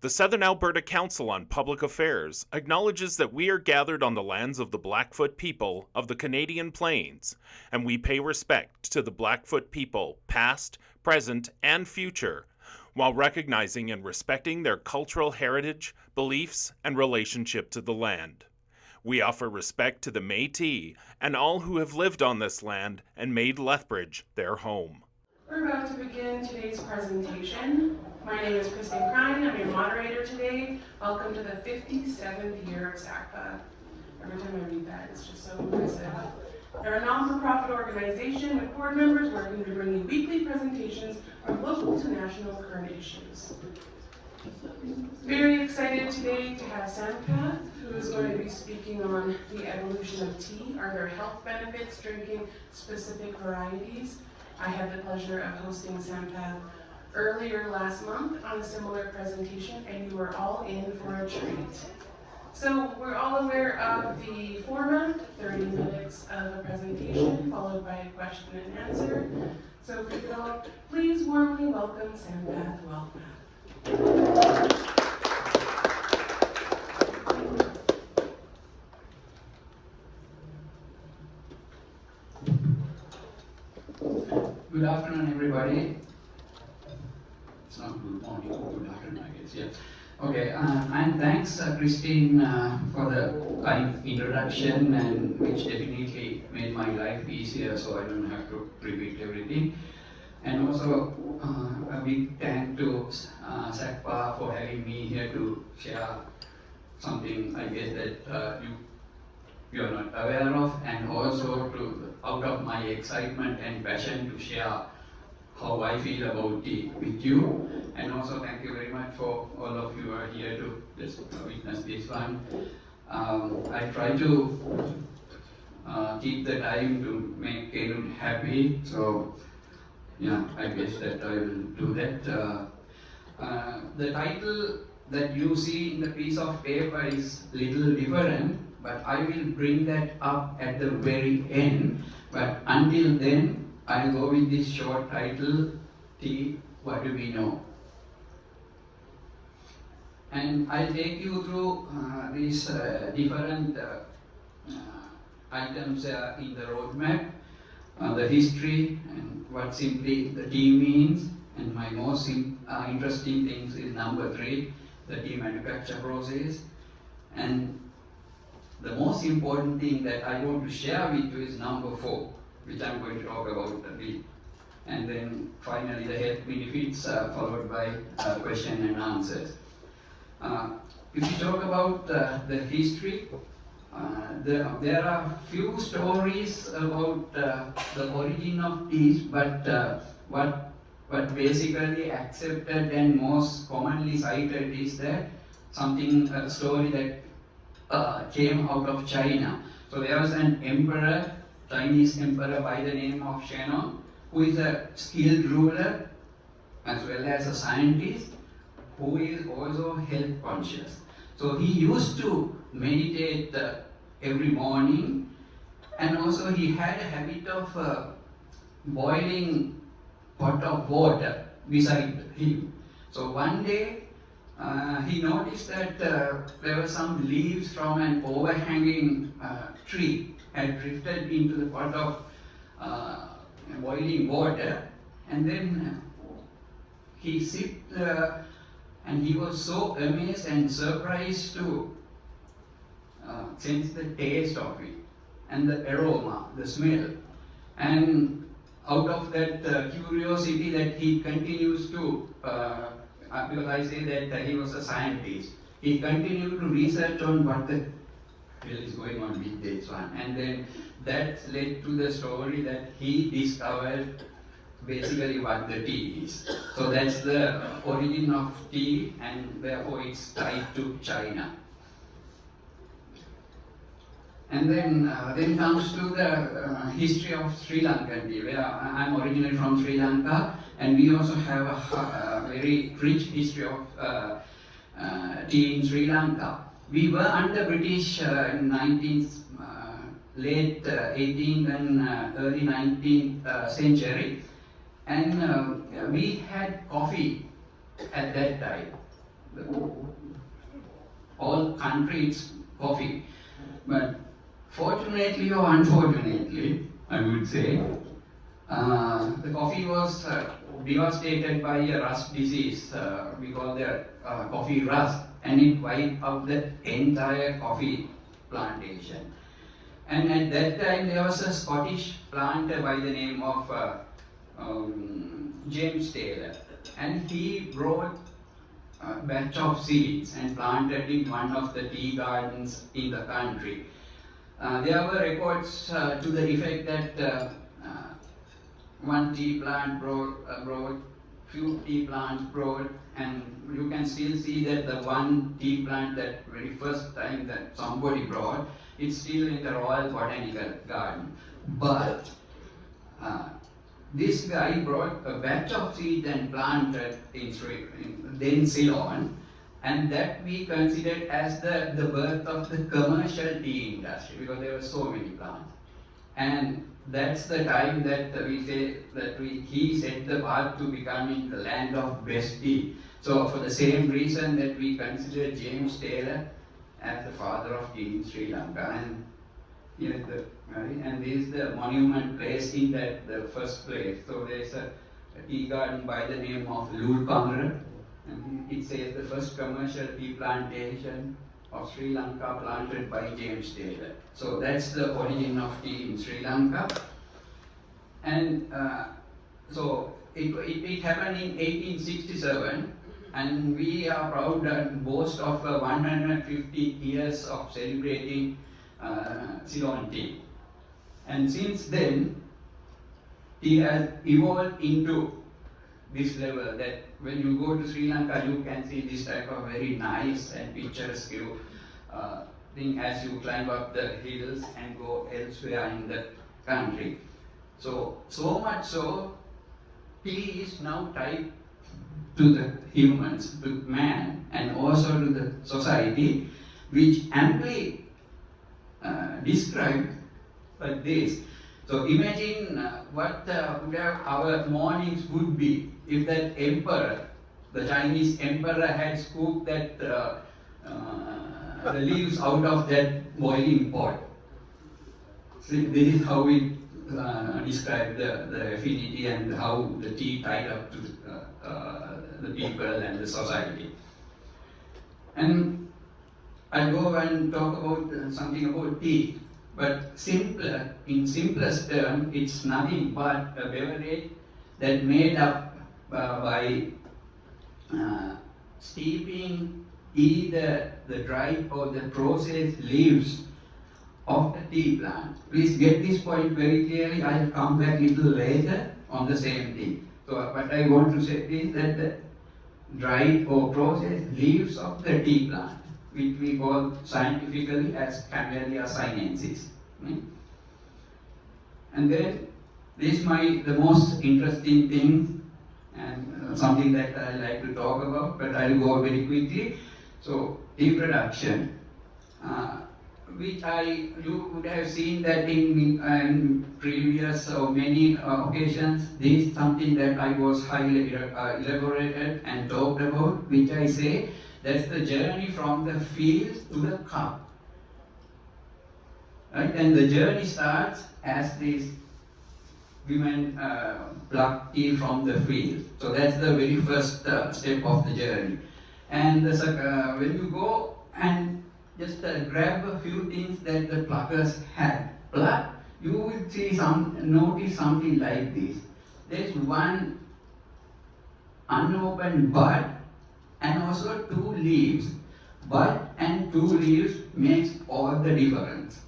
The Southern Alberta Council on Public Affairs acknowledges that we are gathered on the lands of the Blackfoot people of the Canadian Plains, and we pay respect to the Blackfoot people, past, present, and future, while recognizing and respecting their cultural heritage, beliefs, and relationship to the land. We offer respect to the Métis and all who have lived on this land and made Lethbridge their home. We're about to begin today's presentation. My name is Kristen Krein. I'm your moderator today. Welcome to the 57th year of Sampath. Every time I read that, it's just so impressive. They're a non-for-profit organization with board members working to bring you weekly presentations on local to national current issues. Very excited today to have Sampath, who is going to be speaking on the evolution of tea. Are there health benefits drinking specific varieties? I had the pleasure of hosting Sampath earlier last month on a similar presentation, and you were all in for a treat. So we're all aware of the format, 30 minutes of a presentation followed by a question and answer. So if you could all please warmly welcome Sampath Walgama. Good afternoon, everybody. It's not good morning, good afternoon, I guess, yeah. Okay, and thanks, Christine, for the kind introduction, and which definitely made my life easier so I don't have to repeat everything. And also, a big thank to Sampath for having me here to share something, I guess, that you are not aware of, and also to, out of my excitement and passion, to share how I feel about tea with you. And also thank you very much for all of you who are here to just witness this one. I try to keep the time to make Kevin happy, so yeah, I guess that I will do that. The title that you see in the piece of paper is little different, but I will bring that up at the very end. But until then, I'll go with this short title, Tea, What Do We Know? And I'll take you through these different items in the roadmap, the history, and what simply the tea means. And my most interesting things is number 3, the tea manufacture process. And the most important thing that I want to share with you is number 4, which I'm going to talk about a bit. And then finally the health benefits followed by question and answers. If you talk about the history, there are few stories about the origin of teas, but what basically accepted and most commonly cited is that a story that came out of China. So there was an emperor, Chinese emperor by the name of Ceylon, who is a skilled ruler as well as a scientist who is also health conscious. So he used to meditate every morning, and also he had a habit of boiling pot of water beside him. So one day he noticed that there were some leaves from an overhanging tree had drifted into the pot of boiling water, and then he sipped and he was so amazed and surprised to sense the taste of it and the aroma, the smell. And out of that curiosity that he continues to, because I say that he was a scientist, he continued to research on what the hell is going on with this one. And then that led to the story that he discovered basically what the tea is. So that's the origin of tea, and therefore it's tied to China. And then comes to the history of Sri Lankan tea, where I'm originally from Sri Lanka, and we also have a very rich history of tea in Sri Lanka. We were under British in late 18th and early 19th century, and we had coffee at that time. the all country it's coffee. But fortunately or unfortunately, I would say, the coffee was devastated by a rust disease. We call that coffee rust, and it wiped out the entire coffee plantation. And at that time, there was a Scottish planter by the name of James Taylor, and he brought a batch of seeds and planted in one of the tea gardens in the country. There were reports to the effect that one tea plant brought few tea plants brought, and you can still see that the one tea plant that very first time that somebody brought, it's still in the Royal Botanical Garden. But this guy brought a batch of seeds and planted in Ceylon, and that we considered as the birth of the commercial tea industry, because there were so many plants. And that's the time that we say that he set the path to becoming the land of best tea. So for the same reason that we consider James Taylor as the father of tea in Sri Lanka, and here and this is the monument place in that the first place. So there's a tea garden by the name of Walgama, and it says the first commercial tea plantation of Sri Lanka planted by James Taylor. So that's the origin of tea in Sri Lanka. And so it happened in 1867, and we are proud and boast of 150 years of celebrating Ceylon tea. And since then, tea has evolved into this level that when you go to Sri Lanka, you can see this type of very nice and picturesque thing as you climb up the hills and go elsewhere in the country. So much so, tea is now tied to the humans, to man, and also to the society, which amply described like this. So imagine what our mornings would be if that emperor, the Chinese emperor, had scooped that the leaves out of that boiling pot. See, this is how we describe the affinity and how the tea tied up to the people and the society. And I'll go and talk about something about tea. But in simplest term, it's nothing but a beverage that made up by steeping either the dried or the processed leaves of the tea plant. Please get this point very clearly. I'll come back a little later on the same thing. So what I want to say is that the dried or processed leaves of the tea plant, which we call scientifically as Camellia Sinensis. And then this is the most interesting thing, and something that I like to talk about, but I'll go very quickly. So tea production, which you would have seen that in previous or many occasions. This is something that I was highly elaborated and talked about, which I say that's the journey from the field to the cup. Right? And the journey starts as these women pluck tea from the field. So that's the very first step of the journey. And when you go and just grab a few things that the pluckers had plucked, you will notice something like this. There's one unopened bud and also two leaves. Bud and two leaves makes all the difference.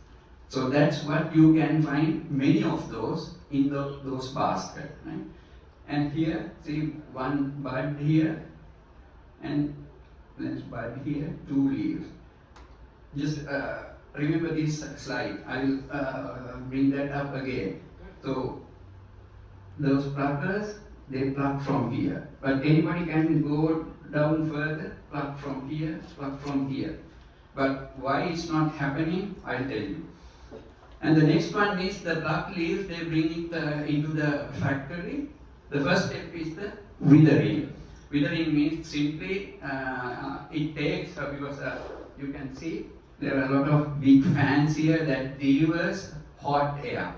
So that's what you can find many of those in those baskets. Right? And here, see one bud here, and let's bud here, two leaves. Just remember this slide. I will bring that up again. So those pluckers, they pluck from here. But anybody can go down further, pluck from here, pluck from here. But why it's not happening, I'll tell you. And the next one is the plucked leaves, they bring it into the factory. The first step is the withering. Withering means simply it takes, because you can see there are a lot of big fans here that delivers hot air.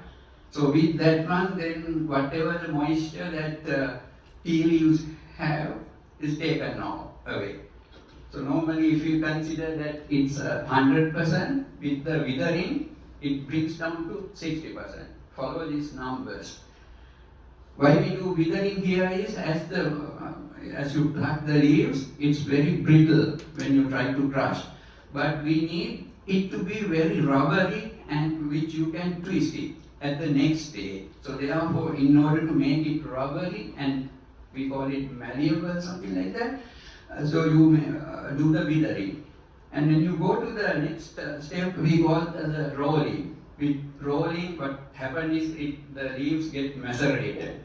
So with that one, then whatever the moisture that tea leaves have is taken now away. So normally if you consider that it's 100%, with the withering, it brings down to 60%. Follow these numbers. Why we do withering here is as you pluck the leaves, it's very brittle when you try to crush. But we need it to be very rubbery and which you can twist it at the next stage. So therefore, in order to make it rubbery, and we call it malleable, something like that, so you do the withering. And when you go to the next step, we call the rolling. With rolling, what happens is the leaves get macerated.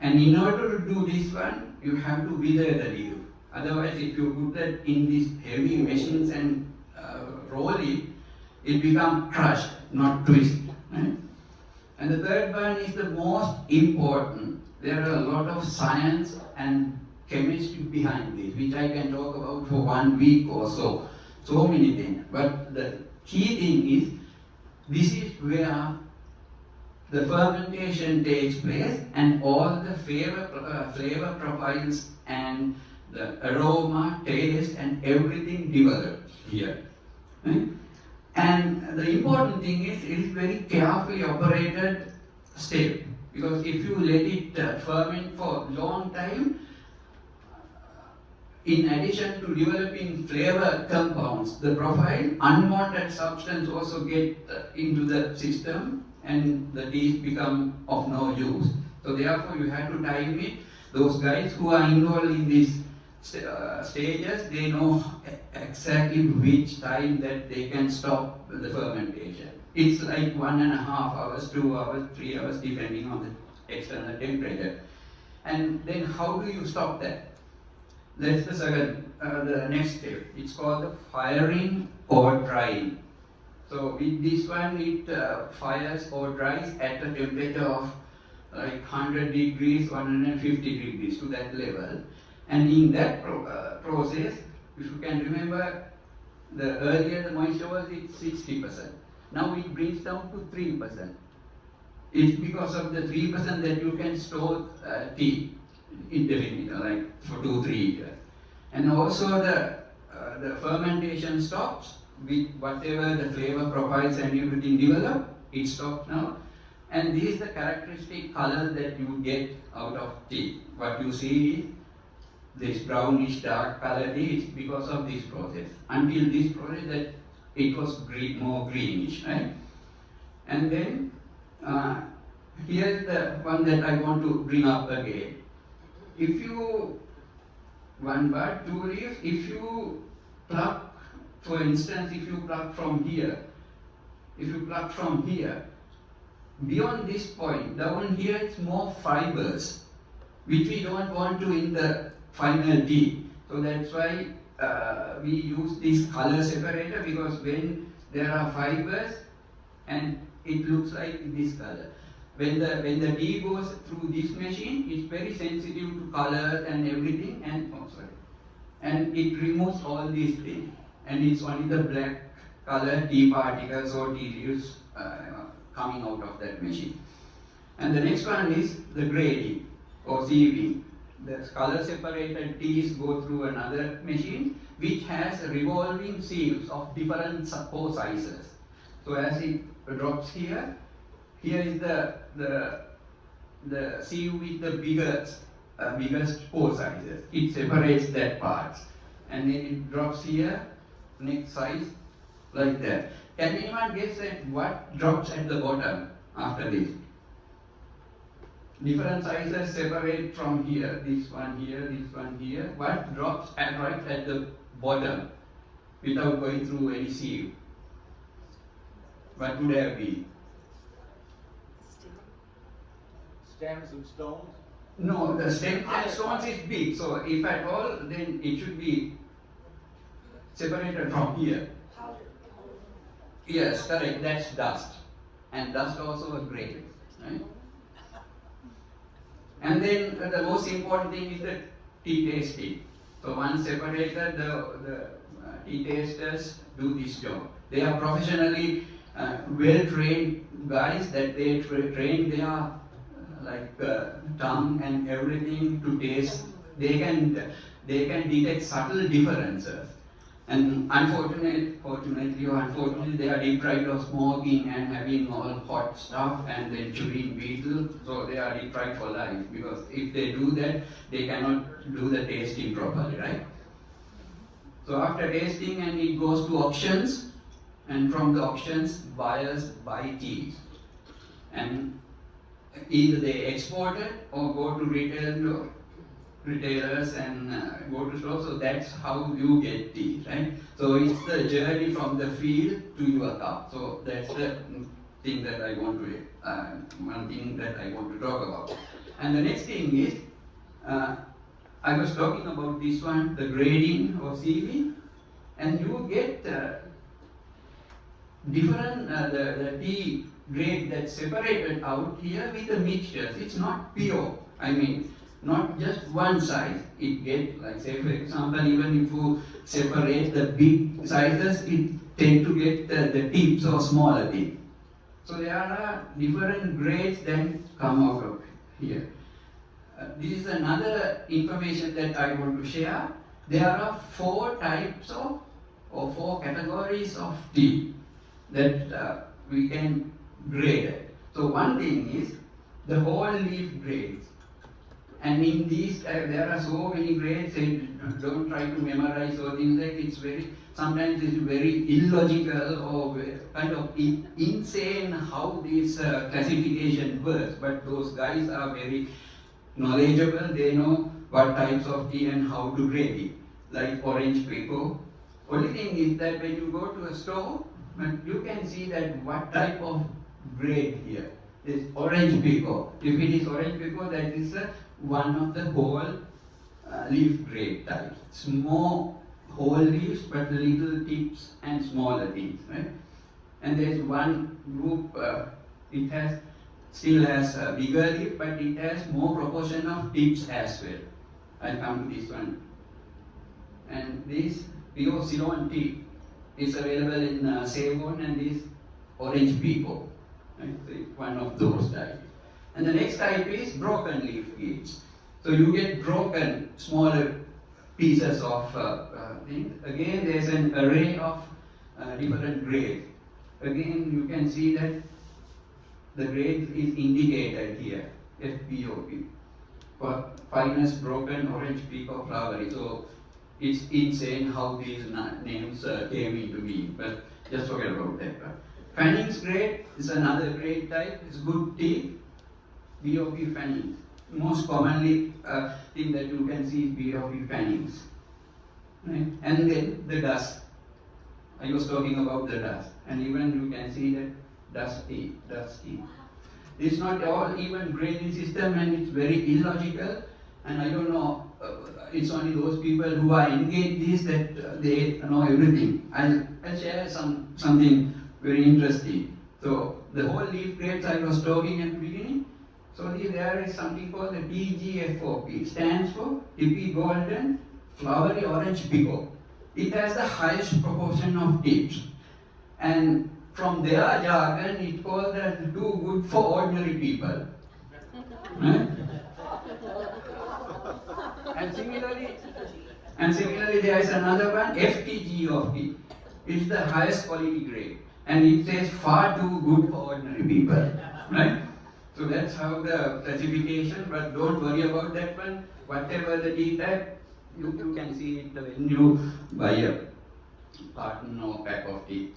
And in order to do this one, you have to wither the leaf. Otherwise, if you put that in these heavy machines and roll it becomes crushed, not twist. Right? And the third one is the most important. There are a lot of science and chemistry behind this, which I can talk about for 1 week or so. So many things. But the key thing is, this is where the fermentation takes place and all the flavor profiles and the aroma, taste and everything develops here. Right? And the important thing is, it is very carefully operated step, because if you let it ferment for a long time, in addition to developing flavor compounds, the profile, unwanted substance also get into the system and the teas become of no use. So therefore you have to time it. Those guys who are involved in these stages, they know exactly which time that they can stop the fermentation. It's like 1.5 hours, 2 hours, 3 hours, depending on the external temperature. And then how do you stop that? That's the next step. It's called the firing or drying. So with this one, it fires or dries at a temperature of like 100 degrees, 150 degrees, to that level. And in that process, if you can remember, the earlier the moisture was at 60%. Now it brings down to 3%. It's because of the 3% that you can store tea indefinitely, like for 2-3 years. And also the fermentation stops with whatever the flavor profiles and everything develop, it stops now. And this is the characteristic color that you get out of tea. What you see is this brownish dark color tea is because of this process. Until this process, that it was more greenish, right? And then here's the one that I want to bring up again. If you, one bud, 2 leaves, if you pluck, for instance, if you pluck from here, beyond this point, down here it's more fibers, which we don't want to in the final tea. So that's why we use this color separator, because when there are fibers and it looks like this color. When the tea goes through this machine, it's very sensitive to color and everything, and it removes all these things, and it's only the black color tea particles or tea leaves coming out of that machine. And the next one is the grading or sieving. The color separated teas go through another machine which has revolving sieves of different pore sizes. So as it drops here is the sieve with the biggest pore sizes. It separates that part, and then it drops here, next size, like that. Can anyone guess at what drops at the bottom after this? Different sizes separate from here, this one here, this one here. What drops right at the bottom without going through any sieve? What would have been? Stems and stones? No, the stems and stones is big, so if at all, then it should be separated from here. Yes, correct, that's dust. And dust also a grain, right? And then the most important thing is the tea tasting. So once separated, the tea tasters do this job. They are professionally well-trained guys that they train their tongue and everything to taste. They can detect subtle differences. And fortunately or unfortunately, they are deprived of smoking and having all hot stuff and then chewing betel. So they are deprived for life, because if they do that, they cannot do the tasting properly, right? So after tasting, and it goes to auctions, and from the auctions, buyers buy teas. And either they export it or go to retailers and go to stores. So that's how you get tea, right? So it's the journey from the field to your cup. So that's the thing that I want to, one thing that I want to talk about. And the next thing is, I was talking about this one, the grading of CV, and you get different, the tea grade that's separated out here with the mixtures. It's not pure. I mean, not just one size. It gets, like say for example, even if you separate the big sizes, it tend to get the tips or smaller tips. So there are different grades that come out of here. This is another information that I want to share. There are 4 types of, or 4 categories of tea that we can grade it. So one thing is the whole leaf grades. And in these, there are so many grades, and don't try to memorize or things like it's very, sometimes it's very illogical or kind of insane how this classification works. But those guys are very knowledgeable, they know what types of tea and how to grade it. Like orange pekoe. Only thing is that when you go to a store, you can see that what type of grade here is orange pekoe. If it is orange pekoe, that is one of the whole leaf grade types. It's more whole leaves but little tips and smaller tips, right? And there is one group, it still has a bigger leaf, but it has more proportion of tips as well. I'll come to this one. And this pure Ceylon tea is available in Ceylon, and this orange pekoe, right? So it's one of those types. And the next type is broken leaf gauge. So you get broken, smaller pieces of things. Again, there's an array of different grades. Again, you can see that the grade is indicated here, FBOP, for finest broken orange pekoe flowery. So it's insane how these names came into being, but just forget about that. Fanning's grade is another grade type. It's good tea. BOP Fannings. Most commonly thing that you can see is BOP Fannings. Right? And then the dust. I was talking about the dust. And even you can see that dusty. It's not all even grading system, and it's very illogical. And I don't know, it's only those people who are engaged in this that they know everything. I'll share something very interesting. So the whole leaf grades I was talking at the beginning. So there is something called the TGFOP, stands for Tippy Golden Flowery Orange Pekoe. It has the highest proportion of tips. And from their jargon, it's called as too good for ordinary people. Right? And similarly, there is another one, FTGOP. It's the highest quality grade. And it says far too good for ordinary people. Right? So that's how the classification, but don't worry about that one. Whatever the tea type, you can see it when you buy a carton or pack of tea.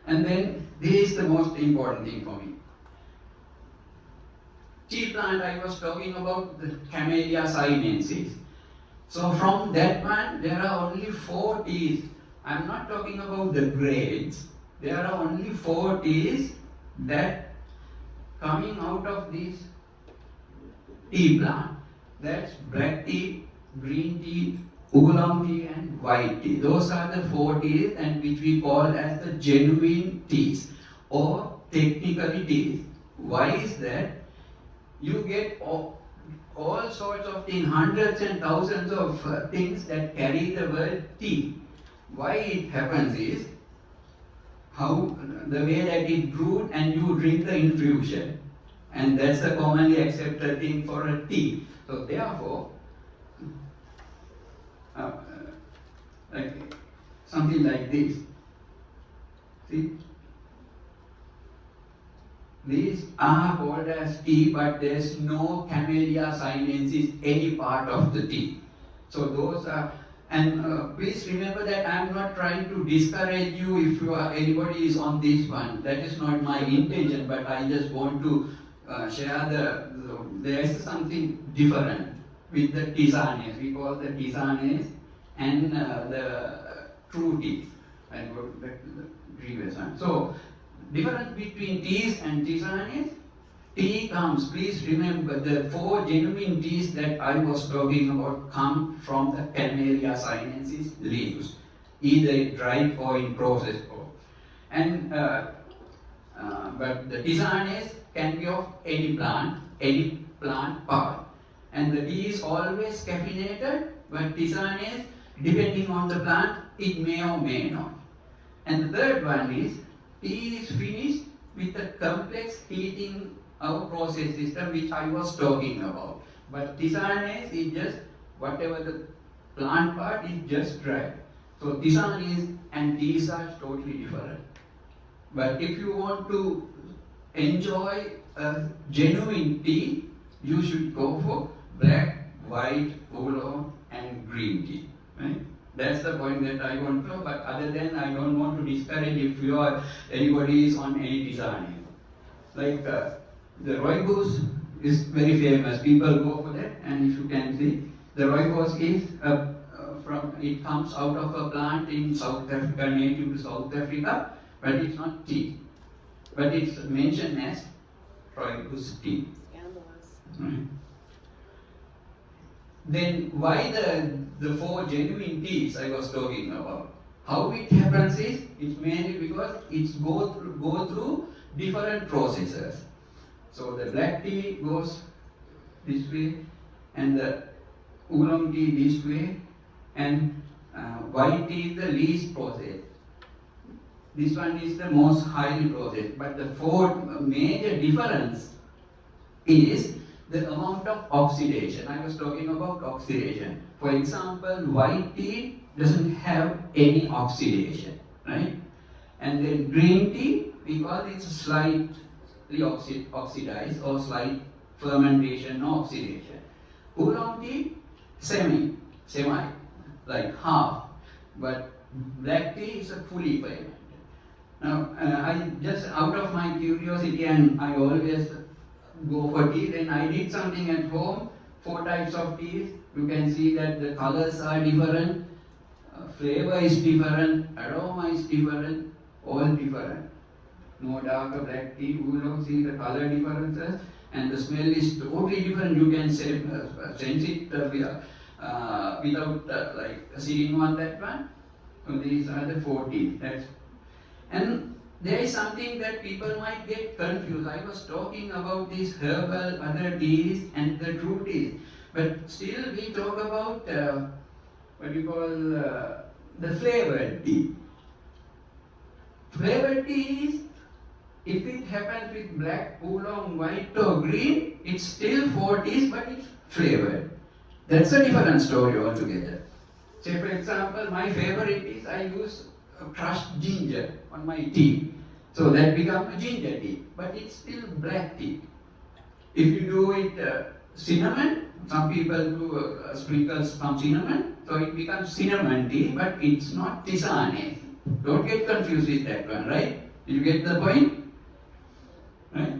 And then this is the most important thing for me. Tea plant, I was talking about the Camellia Sinensis. So from that one, there are only 4 teas. I'm not talking about the grades. There are only 4 teas that coming out of this tea plant. That's black tea, green tea, oolong tea and white tea. Those are the 4 teas, and which we call as the genuine teas or technically teas. Why is that? You get all sorts of things, hundreds and thousands of things that carry the word tea. Why it happens is, how the way that it brewed and you drink the infusion. And that's the commonly accepted thing for a tea. So therefore, like something like this. See? These are called as tea, but there's no Camellia Sinensis any part of the tea. So those are, and please remember that I am not trying to discourage you if you are, anybody is on this one. That is not my intention, but I just want to share there is something different with the tisanes. We call the tisanes and the true teas. I go back to the previous one. So, difference between teas and tisanes. Tea comes, please remember, the 4 genuine teas that I was talking about come from the Camellia Sinensis leaves, either dried or in process form. And but the tisanes can be of any plant part. And the tea is always caffeinated, but tisanes, depending on the plant, it may or may not. And the third one is, tea is finished with a complex heating our process system, which I was talking about. But tisanes is just whatever the plant part is just dry. So tisanes and teas are totally different. But if you want to enjoy a genuine tea, you should go for black, white, oolong, and green tea. Right? That's the point that I want to. But other than, I don't want to discourage if you are anybody is on any tisane. Like the rooibos is very famous. People go for that, and if you can see, the rooibos is it comes out of a plant in South Africa, native to South Africa, but it's not tea. But it's mentioned as rooibos tea. Right. Then why the 4 genuine teas I was talking about? How it happens is, it's mainly because it's go through different processes. So the black tea goes this way, and the oolong tea this way, and white tea is the least processed. This one is the most highly processed. But the 4 major difference is the amount of oxidation. I was talking about oxidation. For example, white tea doesn't have any oxidation, right? And then green tea, because it's slightly oxidized or slight fermentation or oxidation. Oolong tea, semi, like half. But black tea is a fully fermented. Now, I just out of my curiosity, and I always go for tea, then I did something at home, 4 types of teas. You can see that the colors are different, flavor is different, aroma is different, all different. No darker black tea, oolong, see the color differences, and the smell is totally different. You can sense it without like sitting on that one. So these are the 4 teas. And there is something that people might get confused. I was talking about these herbal, other teas and the true teas. But still we talk about what you call the flavored tea. Flavored teas, if it happens with black, oolong, white or green, it's still 4 teas, but it's flavored. That's a different story altogether. Say for example, my favorite is I use crushed ginger on my tea. So that becomes a ginger tea, but it's still black tea. If you do it cinnamon, some people do sprinkles some cinnamon, so it becomes cinnamon tea, but it's not tisane. Don't get confused with that one, right? Did you get the point? Right?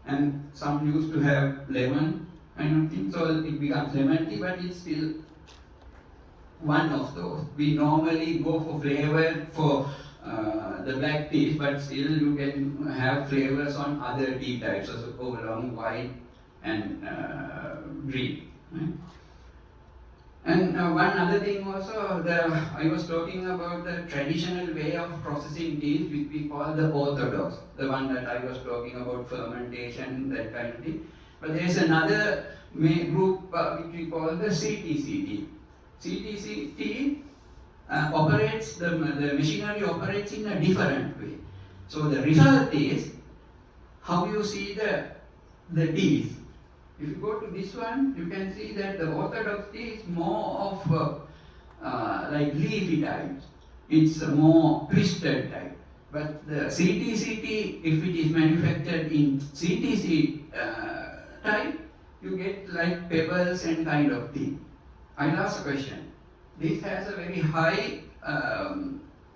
And some used to have lemon kind of thing, so it becomes lemon tea, but it's still one of those. We normally go for flavor for the black teas, but still you can have flavors on other tea types, also oolong, white, and green. Right? And one other thing also, I was talking about the traditional way of processing teas, which we call the orthodox, the one that I was talking about fermentation, that kind of thing. But there is another group which we call the CTCT. CTCT operates, the machinery operates in a different way. So the result is how you see the teas. If you go to this one, you can see that the orthodox tea is more of like leafy type. It's a more twisted type. But the CTCT, if it is manufactured in CTC type, you get like pebbles and kind of thing. I'll ask a question. This has a very high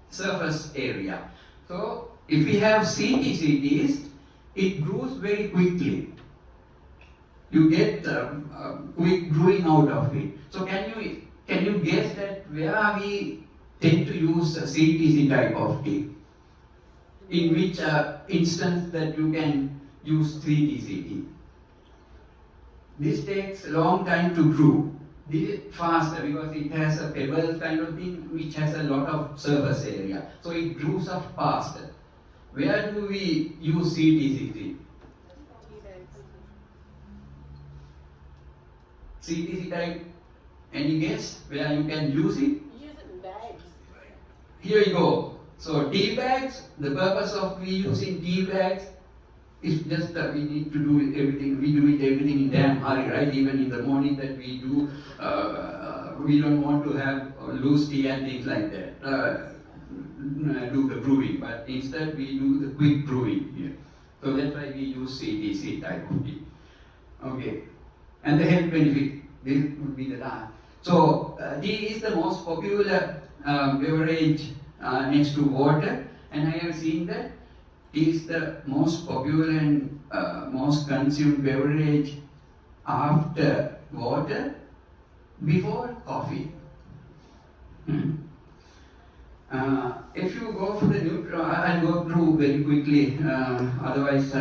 surface area. So if we have CTCTs, it grows very quickly. You get quick growing out of it. So can you guess that where we tend to use a CTC type of tea? In which instance that you can use 3TCT? This takes a long time to grow. This is faster because it has a pebble kind of thing which has a lot of surface area. So it grows up faster. Where do we use CTCT? CTC type, any guess where you can use it? Use it in bags. Here you go. So tea bags, the purpose of we using tea bags is just we need to do everything. We do it everything in damn hurry, right? Even in the morning that we do, we don't want to have loose tea and things like that. Do the brewing, but instead we do the quick brewing here. So that's why we use CTC type of tea. Okay. And the health benefit, this would be the last. So tea is the most popular beverage next to water, and I have seen that tea is the most popular and most consumed beverage after water, before coffee. If you go for the I'll go through very quickly, otherwise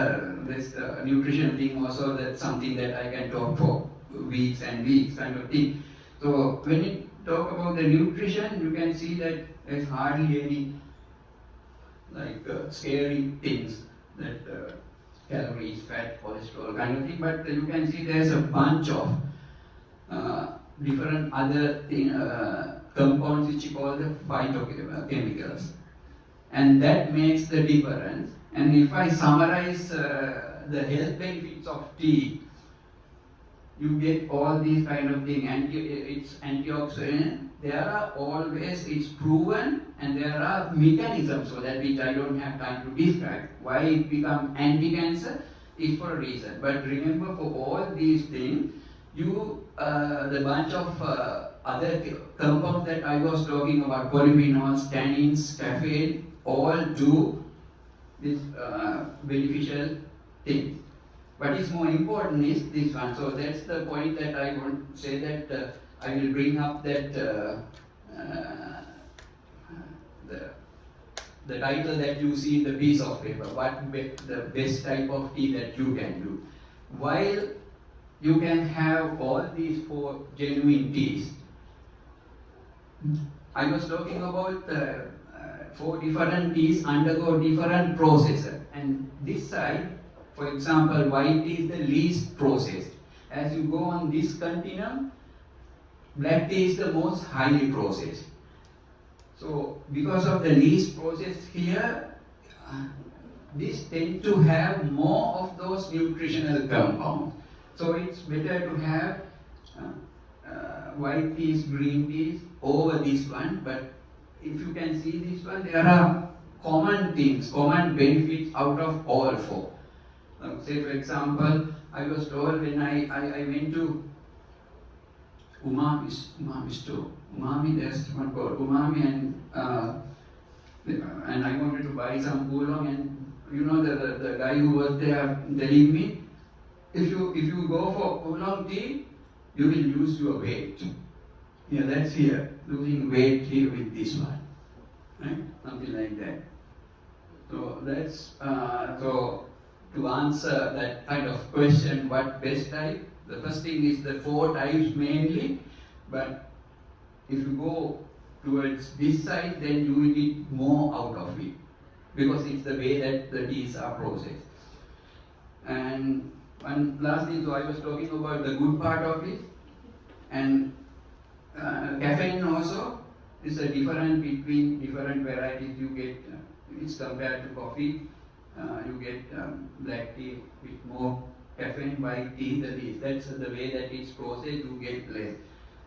this nutrition thing also, that's something that I can talk for weeks and weeks kind of thing. So when you talk about the nutrition, you can see that there's hardly any like scary things, that calories, fat, cholesterol kind of thing, but you can see there's a bunch of different other compounds which you call the phytochemicals, and that makes the difference. And if I summarize the health benefits of tea, you get all these kind of things. It's antioxidant. There are always, it's proven, and there are mechanisms so that which I don't have time to describe. Why it becomes anti-cancer is for a reason. But remember, for all these things, the bunch of other compounds that I was talking about, polyphenols, tannins, caffeine, all do this beneficial things. What is more important is this one. So that's the point that I want to say, that I will bring up that the title that you see in the piece of paper, the best type of tea that you can do. While you can have all these 4 genuine teas, I was talking about 4 different teas undergo different processes, and this side, for example, white tea is the least processed. As you go on this continuum, black tea is the most highly processed. So because of the least processed here, these tend to have more of those nutritional compounds. So it's better to have white teas, green teas over this one. But if you can see this one, there are common things, common benefits out of all 4. Say for example, I was told when I went to Umami store. Umami, there's one called Umami, and I wanted to buy some oolong, and you know the guy who was there telling me, if you go for oolong tea, you will lose your weight. Yeah, that's here, losing weight here with this one, right? Something like that. So that's so to answer that kind of question, what best type? The first thing is the 4 types mainly, but if you go towards this side, then you will get more out of it, because it's the way that the teas are processed. And One last thing, so I was talking about the good part of it, and caffeine also is a difference between different varieties you get. It's compared to coffee, you get black tea with more caffeine, white tea, that's the way that it's processed, you get less.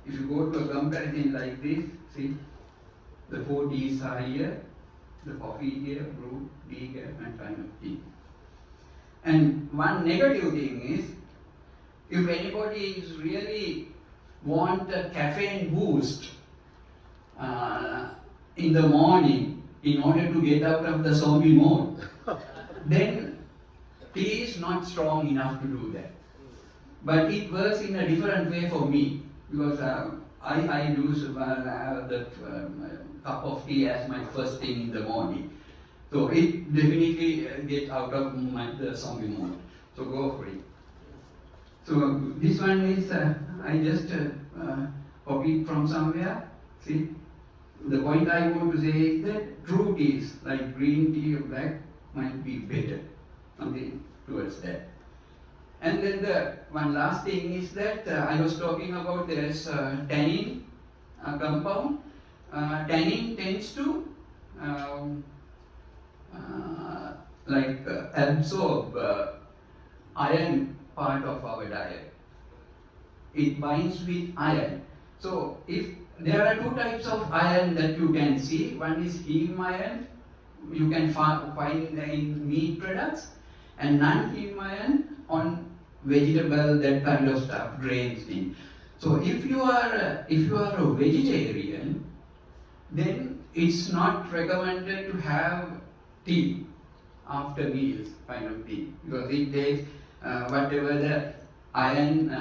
If you go to a comparison like this, see, the 4 teas are here, the coffee here, brew, decaf, and final tea. And one negative thing is, if anybody is really want a caffeine boost in the morning in order to get out of the zombie mode, then tea is not strong enough to do that. But it works in a different way for me, because I use the cup of tea as my first thing in the morning. So it definitely gets out of the zombie mode. So go for it. So this one is, I just copied from somewhere. See, the point I want to say is that true teas like green tea or black might be better, something towards that. And then the one last thing is that I was talking about this tannin compound. Tannin tends to absorb iron part of our diet. It binds with iron. So if there are 2 types of iron that you can see, one is heme iron, you can find in meat products, and non-heme iron on vegetable, that kind of stuff, grains thing. So if you are a vegetarian, then it's not recommended to have tea after meals, kind of tea, because it takes whatever the iron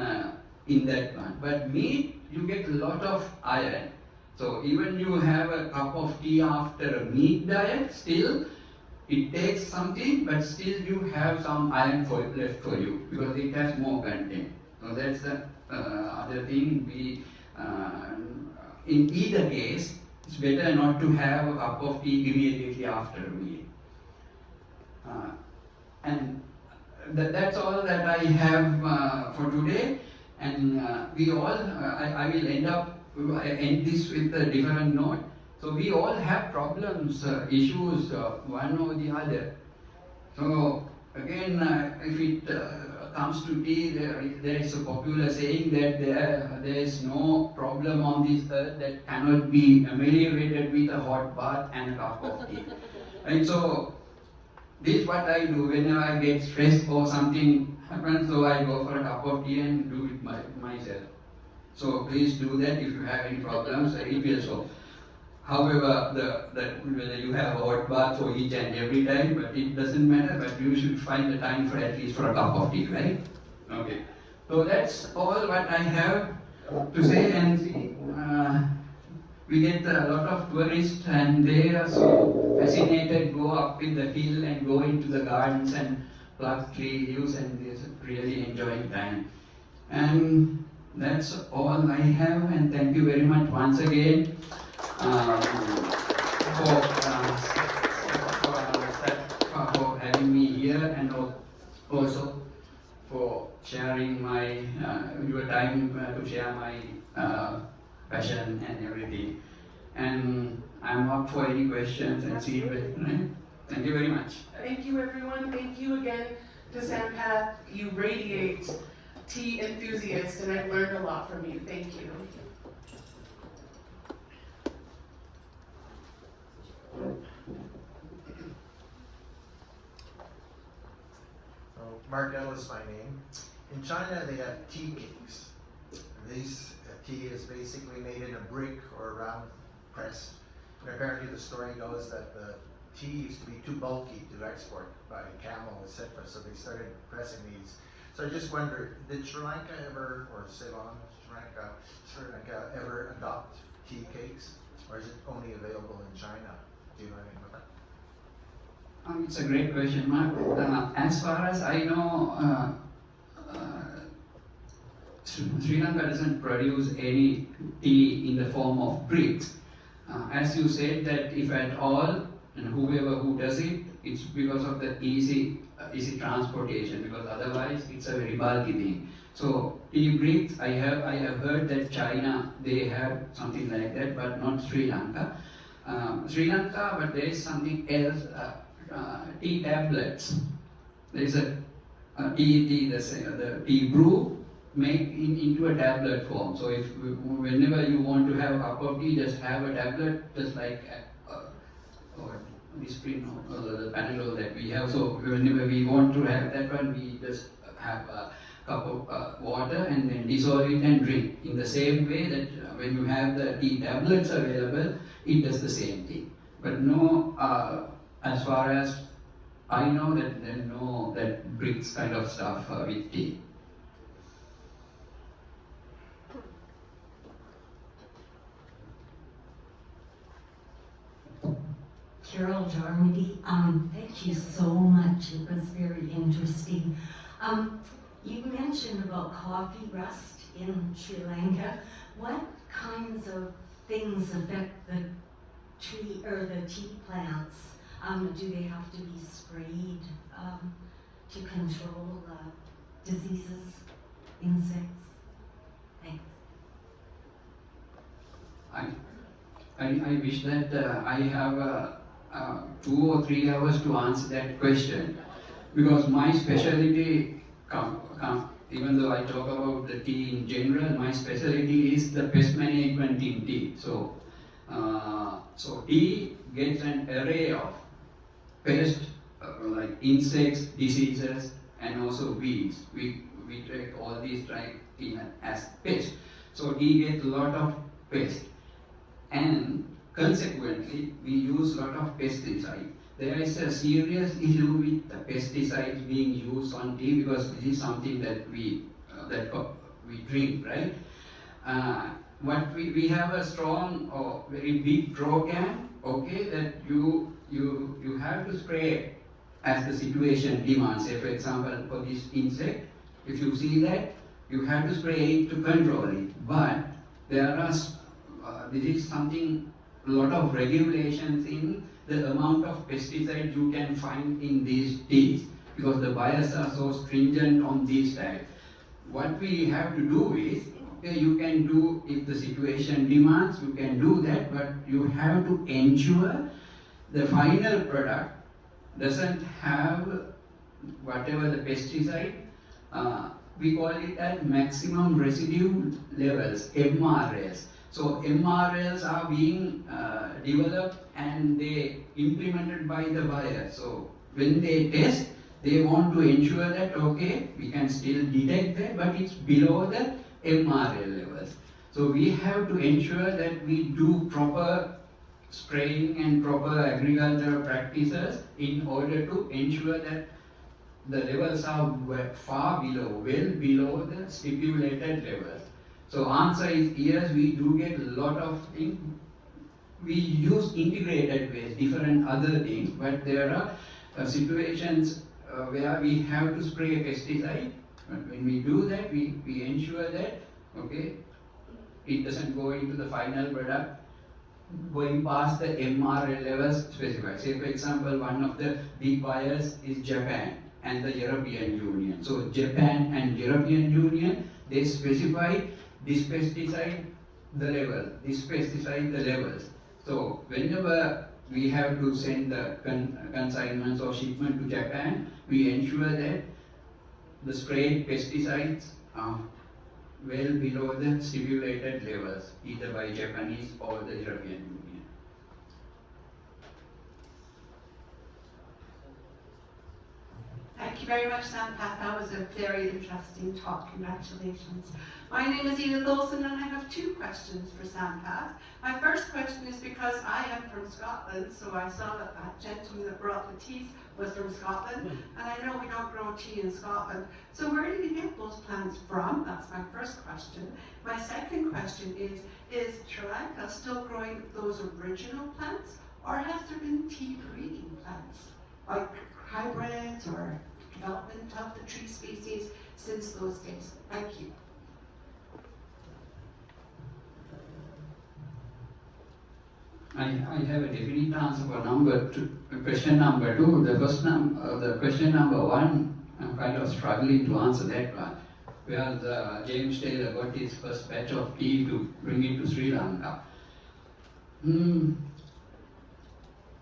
in that one. But meat, you get a lot of iron. So even you have a cup of tea after a meat diet, still it takes something, but still you have some iron left for you, because it has more content. So that's the other thing. In either case, it's better not to have a cup of tea immediately after a meal. And that's all that I have for today. And we all, I will end this with a different note. So we all have problems, issues, one or the other. So again, if it comes to tea, there is a popular saying that there is no problem on this earth that cannot be ameliorated with a hot bath and a cup of tea. And so this is what I do whenever I get stressed or something happens, so I go for a cup of tea and do it myself. So please do that if you have any problems, it will solve. However, whether you have a hot bath for each and every time, but it doesn't matter, but you should find the time for at least for a cup of tea, right? Okay. So that's all what I have to say. And see, we get a lot of tourists and they are so fascinated, go up in the hill and go into the gardens and pluck tree leaves, and they're really enjoying time. And that's all I have, and thank you very much once again for having me here, and also for sharing your time to share my passion and everything. And I'm up for any questions and see. Right? Thank you very much. Thank you, everyone. Thank you again to Sampath. You radiate tea enthusiast, and I've learned a lot from you. Thank you. Markel is my name. In China, they have tea cakes. This tea is basically made in a brick or a round press. And apparently the story goes that the tea used to be too bulky to export by camel, etc. So they started pressing these. So I just wonder, did Sri Lanka ever, or Ceylon, Sri Lanka ever adopt tea cakes? Or is it only available in China? Do you know anything about that? It's a great question, Mark. As far as I know, Sri Lanka doesn't produce any tea in the form of bricks. As you said, that if at all, and whoever who does it, it's because of the easy easy transportation, because otherwise it's a very bulky thing. So tea bricks, I have heard that China, they have something like that, but not Sri Lanka. Sri Lanka, but there is something else, tea tablets. There is a the tea brew make into a tablet form. So if whenever you want to have a cup of tea, just have a tablet, just like or Disprin or the Panadol that we have. So whenever we want to have that one, we just have a cup of water and then dissolve it and drink. In the same way that when you have the tea tablets available, it does the same thing. But no, as far as I know, that there are no that bricks kind of stuff with tea. Carol Darmody, thank you so much. It was very interesting. You mentioned about coffee rust in Sri Lanka. What kinds of things affect the tree or the tea plants? Do they have to be sprayed to control diseases, insects? Thanks. I wish that I have 2 or 3 hours to answer that question, because my specialty, even though I talk about the tea in general, my specialty is the pest management in tea. So tea gets an array of pests like insects, diseases, and also weeds. We take all these as pests. So tea gets a lot of pests, and consequently we use a lot of pesticides. There is a serious issue with the pesticides being used on tea, because this is something that we drink, right? What we have a strong or very big program, okay, that you have to spray as the situation demands. Say for example, for this insect, if you see that, you have to spray it to control it. But there are this is something, a lot of regulations in the amount of pesticides you can find in these teas, because the buyers are so stringent on these types. What we have to do is, okay, you can do, if the situation demands, you can do that, but you have to ensure the final product doesn't have whatever the pesticide, we call it as maximum residue levels, MRLs. So MRLs are being developed and they implemented by the buyer. So when they test, they want to ensure that, okay, we can still detect that, but it's below the MRL levels. So we have to ensure that we do proper spraying and proper agricultural practices in order to ensure that the levels are far below, well below the stipulated levels. So answer is yes, we do get a lot of things. We use integrated ways, different other things, but there are situations where we have to spray a pesticide. But when we do that, we ensure that, okay, it doesn't go into the final product going past the MRL levels specified. Say for example, one of the big buyers is Japan and the European Union. So Japan and European Union, they specify this pesticide the level, this pesticide the levels. So whenever we have to send the consignments or shipment to Japan, we ensure that the sprayed pesticides are well below the stipulated levels, either by Japanese or the European Union. Thank you very much, Sampath. That was a very interesting talk. Congratulations. My name is Edith Olson, and I have 2 questions for Sampath. My first question is because I am from Scotland, so I saw that that gentleman that brought the teas was from Scotland, and I know we don't grow tea in Scotland. So where did you get those plants from? That's my first question. My second question is Sri Lanka still growing those original plants, or has there been tea breeding plants, like hybrids or development of the tree species since those days? Thank you. I have a definite answer for number 2. question number two. The question number one, I'm kind of struggling to answer that one. Where James Taylor got his first batch of tea to bring it to Sri Lanka.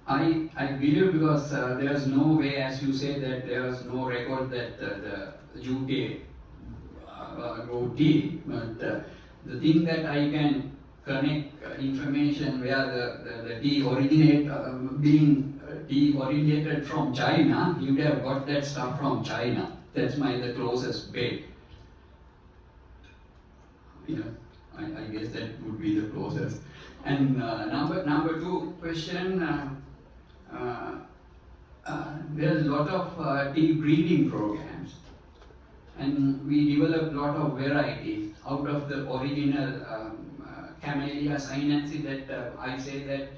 I believe because there's no way, as you say, that there's no record that the UK wrote tea. But the thing that I can connect information where the tea tea originated from China, you'd have got that stuff from China. That's the closest bet. I guess that would be the closest. And number two question, there's a lot of tea breeding programs, and we developed a lot of varieties out of the original Camellia Sinensis that I say that,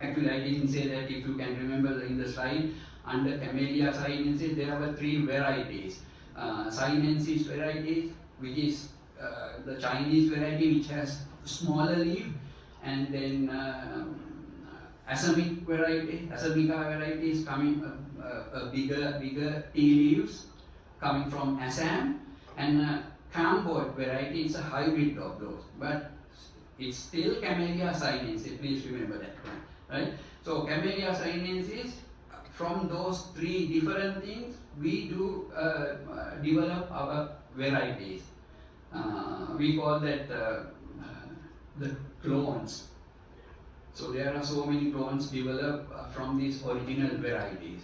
actually I didn't say that, if you can remember in the slide, under Camellia Sinensis there were 3 varieties. Sinensis varieties, which is the Chinese variety which has smaller leaf, and then Assamica variety is coming bigger tea leaves coming from Assam, and Cambodia variety is a hybrid of those, but it's still Camellia Sinensis. Please remember that one, right? So Camellia Sinensis, from those 3 different things, we do develop our varieties. We call that the clones. So there are so many clones developed from these original varieties.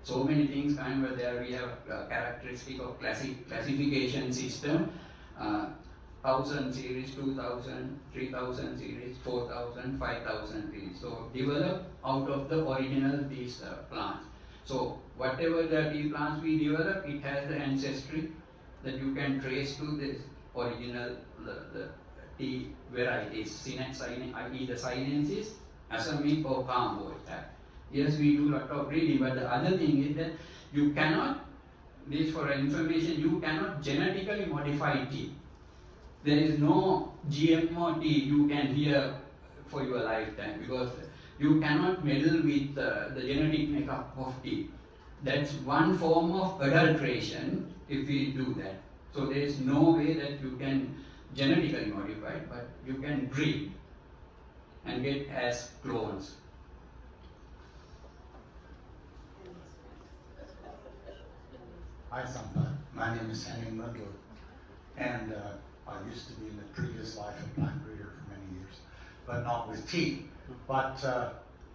So many things kind of there. We have a characteristic of classification system, 1000 series, 2000, 3000 series, 4000, 5000 series. So develop out of the original these plants. So whatever the tea plants we develop, it has the ancestry that you can trace to this original the tea varieties, i.e. the Sinensis, Assamic or Cambodia. Yes, we do a lot of breeding, but the other thing is that you cannot, this for information, you cannot genetically modify tea. There is no GMO tea you can hear for your lifetime, because you cannot meddle with the genetic makeup of tea. That's one form of adulteration if we do that. So there is no way that you can genetically modify it, but you can breed and get as clones. Hi Sampath, my name is Henning Mundler, and I used to be in the previous life a plant breeder for many years, but not with tea. But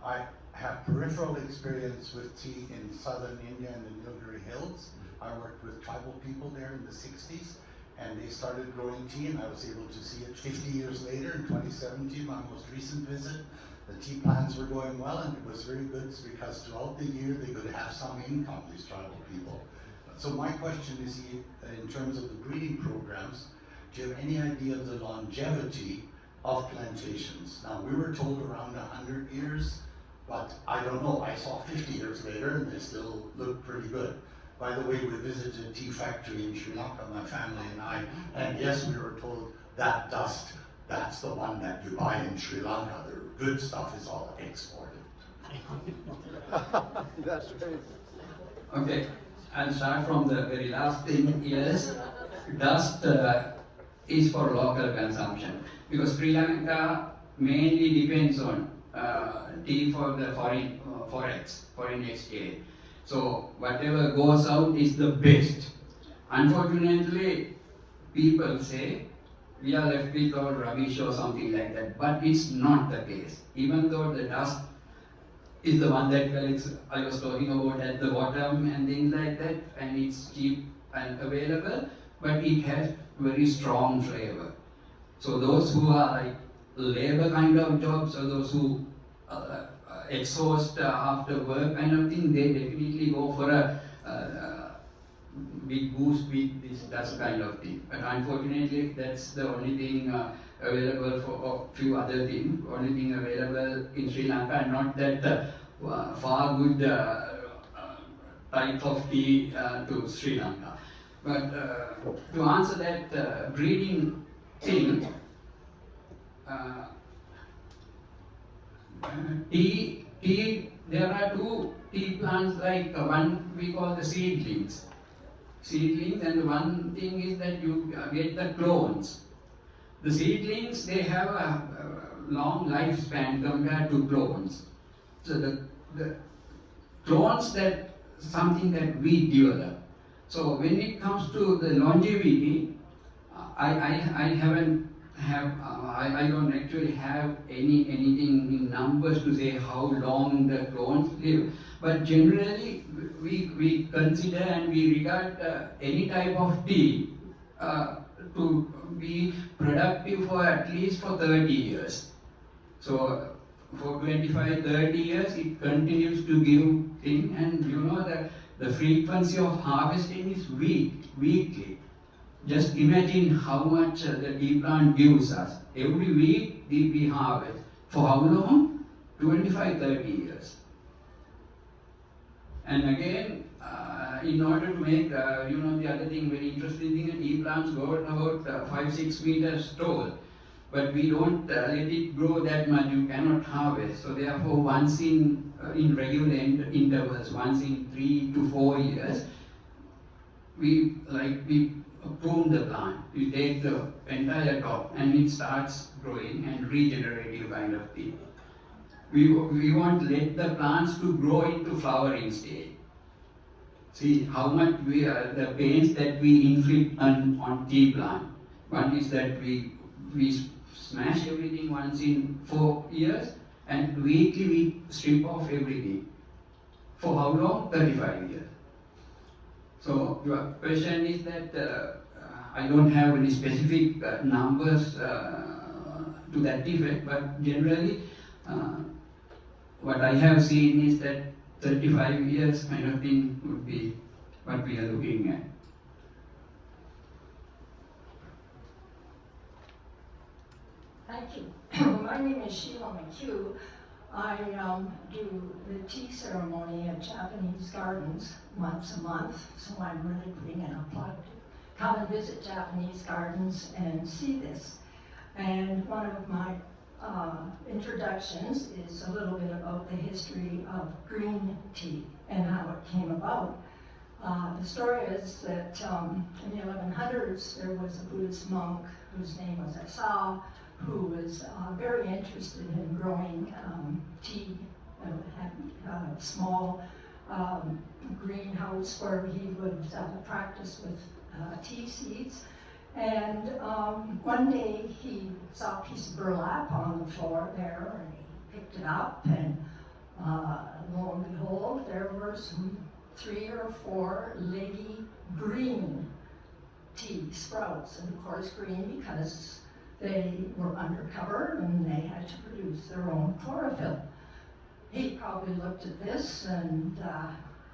I have peripheral experience with tea in southern India and the Nilgiri Hills. I worked with tribal people there in the 60s, and they started growing tea, and I was able to see it 50 years later in 2017, my most recent visit. The tea plants were going well, and it was very good because throughout the year they could have some income, these tribal people. So my question is, in terms of the breeding programs, do you have any idea of the longevity of plantations? Now, we were told around 100 years, but I don't know. I saw 50 years later, and they still look pretty good. By the way, we visited a tea factory in Sri Lanka, my family and I, and yes, we were told that dust, that's the one that you buy in Sri Lanka. The good stuff is all exported. That's right. Okay, I'll start from the very last thing. Yes, dust is for local consumption, because Sri Lanka mainly depends on tea for the foreign exchange. So whatever goes out is the best. Unfortunately, people say we are left with all rubbish or something like that, but it's not the case. Even though the dust is the one that I was talking about at the bottom and things like that, and it's cheap and available, but it has very strong flavor. So those who are like labor kind of jobs, or those who exhaust after work kind of thing, they definitely go for a big boost with this dust kind of thing. But unfortunately, that's the only thing available for a few other things. Only thing available in Sri Lanka, not that far good type of tea to Sri Lanka. But to answer that breeding thing, tea there are two tea plants, like one we call the seedlings. Seedlings, and one thing is that you get the clones. The seedlings, they have a long lifespan compared to clones. So the clones, that something that we develop. So when it comes to the longevity, I don't actually have anything in numbers to say how long the clones live. But generally, we consider and we regard any type of tea to be productive for at least for 30 years. So for 25, 30 years, it continues to give thing, and you know that the frequency of harvesting is weekly. Just imagine how much the tea plant gives us. Every week we harvest. For how long? 25, 30 years. And again, in order to make, the other thing, very interesting thing, tea plants grow about 5-6 meters tall. But we don't let it grow that much, you cannot harvest. So therefore, once in regular intervals, once in 3 to 4 years, we prune the plant. We take the entire top and it starts growing and regenerative kind of thing. We want to let the plants to grow into flowering stage. See how much the pains that we inflict on tea plant. One is that we smash everything once in 4 years, and weekly we strip off everything. For how long? 35 years. So your question is that I don't have any specific numbers to that effect, but generally what I have seen is that 35 years kind of thing would be what we are looking at. Thank you. My name is Sheila McHugh. I do the tea ceremony at Japanese Gardens once a month, so I'm really putting in a plug to come and visit Japanese Gardens and see this. And one of my introductions is a little bit about the history of green tea and how it came about. The story is that in the 1100s there was a Buddhist monk whose name was Asao, who was very interested in growing tea, and had a small greenhouse where he would practice with tea seeds. And one day he saw a piece of burlap on the floor there, and he picked it up, and lo and behold, there were some 3 or 4 leggy green tea sprouts, and of course green because they were undercover and they had to produce their own chlorophyll. He probably looked at this and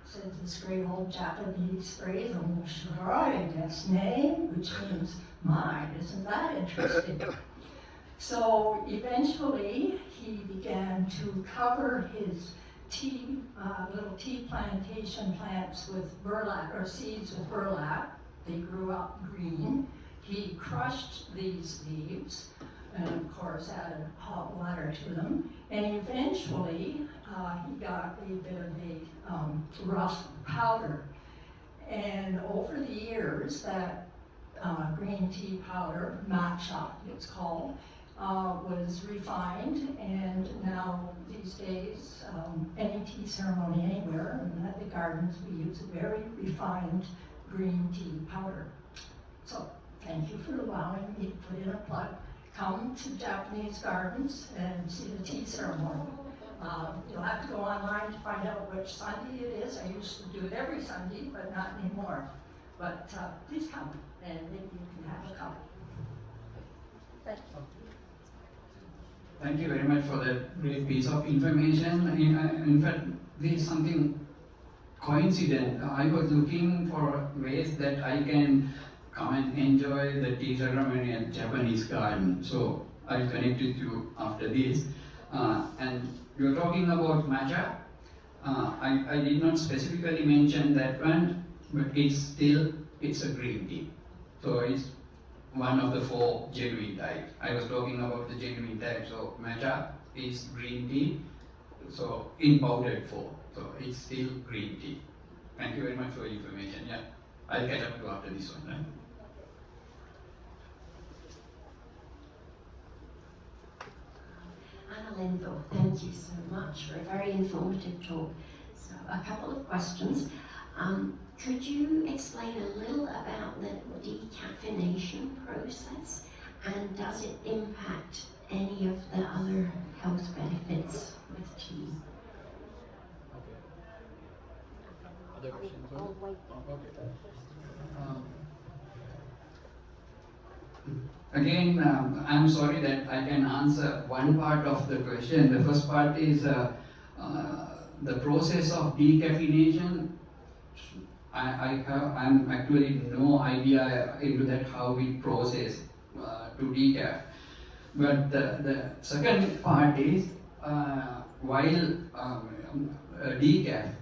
said this great old Japanese phrase, "Omoshiroi desu ne," which means, "My, isn't that interesting?" So eventually he began to cover his little tea plantation plants with burlap, or seeds with burlap. They grew up green. He crushed these leaves and of course added hot water to them, and eventually he got a bit of a rough powder. And over the years, that green tea powder, matcha it's called, was refined, and now these days any tea ceremony anywhere, and at the gardens we use a very refined green tea powder. So thank you for allowing me to put in a plug. Come to Japanese Gardens and see the tea ceremony. You'll have to go online to find out which Sunday it is. I used to do it every Sunday, but not anymore. But please come, and maybe you can have a cup. Thank you. Thank you very much for that great piece of information. In fact, this is something coincident. I was looking for ways that I can come and enjoy the tea ceremony at Japanese garden. So I'll connect with you after this. And you're talking about matcha. I did not specifically mention that one, but it's a green tea. So it's one of the 4 genuine types. I was talking about the genuine types. So matcha is green tea. so in powdered form. So it's still green tea. Thank you very much for your information. Yeah, I'll catch up to you after this one. Right? Annalendo, thank you so much for a very informative talk. So a couple of questions. Could you explain a little about the decaffeination process, and does it impact any of the other health benefits with tea? Other questions? Okay. Again, I'm sorry that I can answer one part of the question. The first part is the process of decaffeination. I'm actually no idea into that how we process to decaf. But the second part is while decaf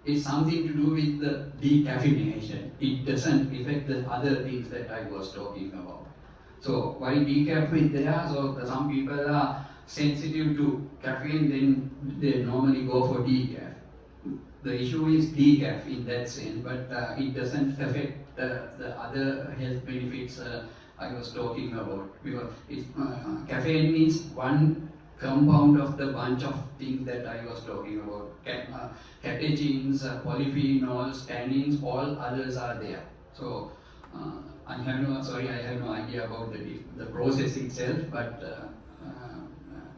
is something to do with the decaffeination, it doesn't affect the other things that I was talking about. So while decaf is there, so some people are sensitive to caffeine, then they normally go for decaf. The issue is decaf in that sense, but it doesn't affect the other health benefits I was talking about, because caffeine is one compound of the bunch of things that I was talking about. Catechins, polyphenols, tannins, all others are there. So I have no idea about the process itself, but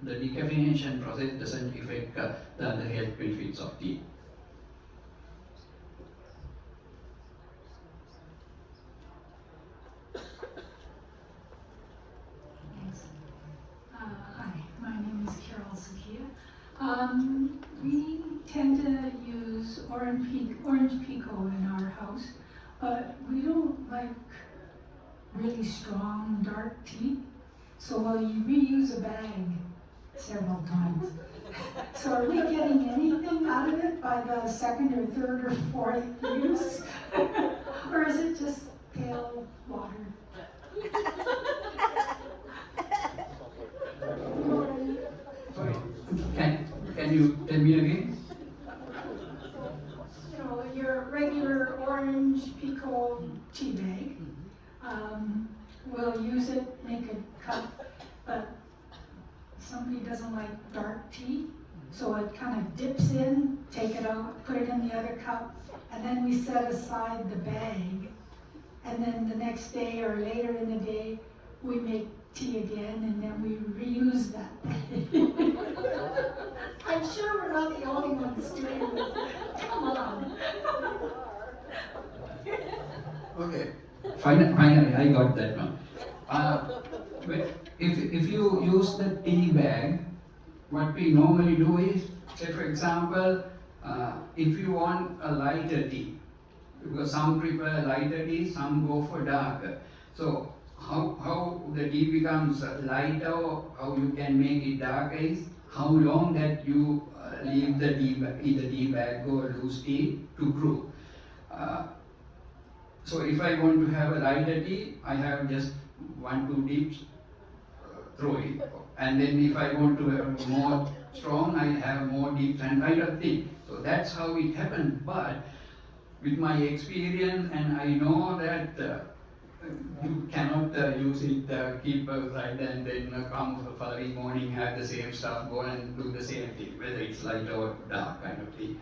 the decaffeination process doesn't affect the other health benefits of tea. Hi, my name is Carol Sakia. We tend to use orange pekoe in our house, but we don't like really strong dark tea, so we'll reuse a bag several times. So are we getting anything out of it by the second or third or fourth use? Or is it just pale water? Sorry, can you tell me again? You know, your regular orange pekoe tea bag. We'll use it, make a cup, but somebody doesn't like dark tea, so it kind of dips in, take it out, put it in the other cup, and then we set aside the bag, and then the next day or later in the day, we make tea again, and then we reuse that bag. I'm sure we're not the only ones doing this. Come on. Okay. Finally, I got that one. If you use the tea bag, what we normally do is, say for example, if you want a lighter tea, because some prefer lighter tea, some go for darker. So how the tea becomes lighter, how you can make it darker is how long that you leave the tea bag, either tea bag or loose tea to brew. So if I want to have a lighter tea, I have just 1-2 dips, throw it. And then if I want to have more strong, I have more dips and lighter tea. So that's how it happens. But with my experience, and I know that you cannot use it, keep aside and then come the following morning, have the same stuff, go and do the same thing, whether it's light or dark kind of thing.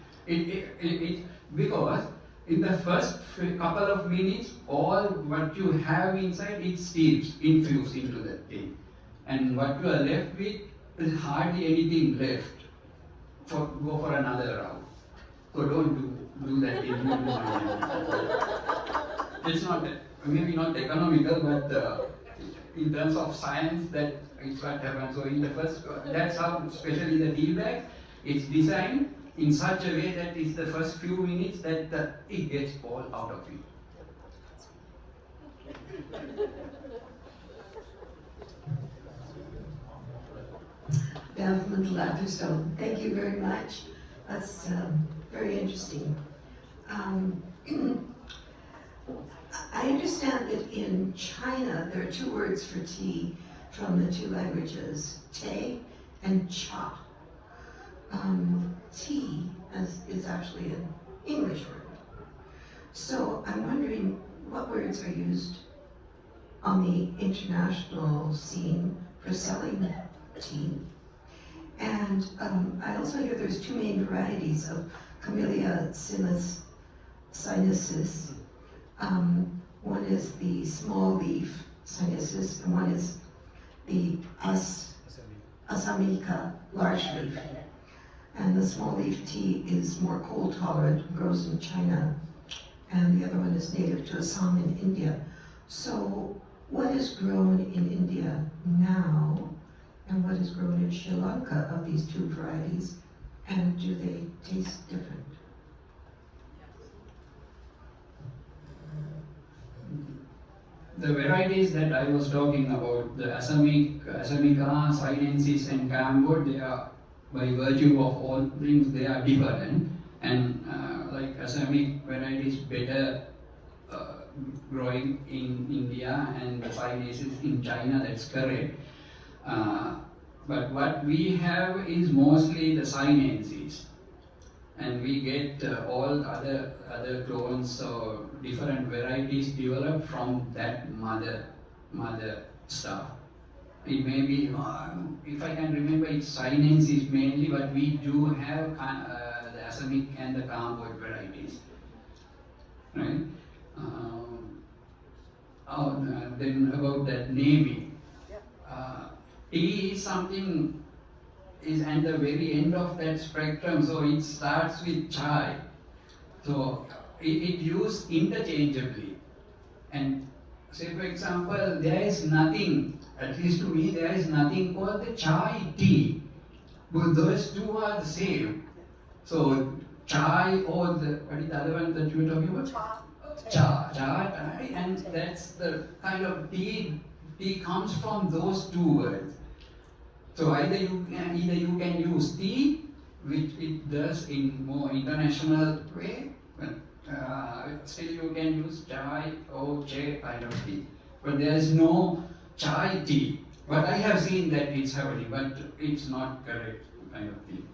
Because in the first couple of minutes, all what you have inside, it steeps, infused into that thing. And what you are left with is hardly anything left. Go for another round. So don't do that in your mind. It's not, maybe not economical, but in terms of science, that is what happens. So in the first, that's how, especially the tea bag, it's designed in such a way that it's the first few minutes that it gets all out of you. Down from the Latterstone. Thank you very much. That's very interesting. I understand that in China there are 2 words for tea from the 2 languages, te and cha. tea is actually an English word. So I'm wondering what words are used on the international scene for selling tea. And I also hear there's two main varieties of Camellia Sinensis. One is the small leaf Sinensis, and one is the Asamica large leaf. And the small leaf tea is more cold tolerant, grows in China, and the other one is native to Assam in India. So what is grown in India now, and what is grown in Sri Lanka of these two varieties, and do they taste different? The varieties that I was talking about, the Asamica, Sinensis and Camwood, they are, by virtue of all things, they are different. And like Asamic varieties better growing in India and the Sinensis in China, that's correct. But what we have is mostly the Sinensis. And we get all other clones or different varieties developed from that mother stuff. It may be, if I can remember, it's Sinensis mainly, but we do have the Asamic and the Camwood varieties, right? Then about that naming, tea is something is at the very end of that spectrum, so it starts with chai. So it used interchangeably. And say for example, there is nothing, at least to me, there is nothing called the chai tea. But those two are the same. So chai or what is the other one that you were talking about? Chai, and that's the kind of tea comes from those two words. So either you can use tea, which it does in more international way, but still you can use chai or chai kind of tea. But there is no chai tea. But I have seen that it's happening, but it's not correct kind of thing.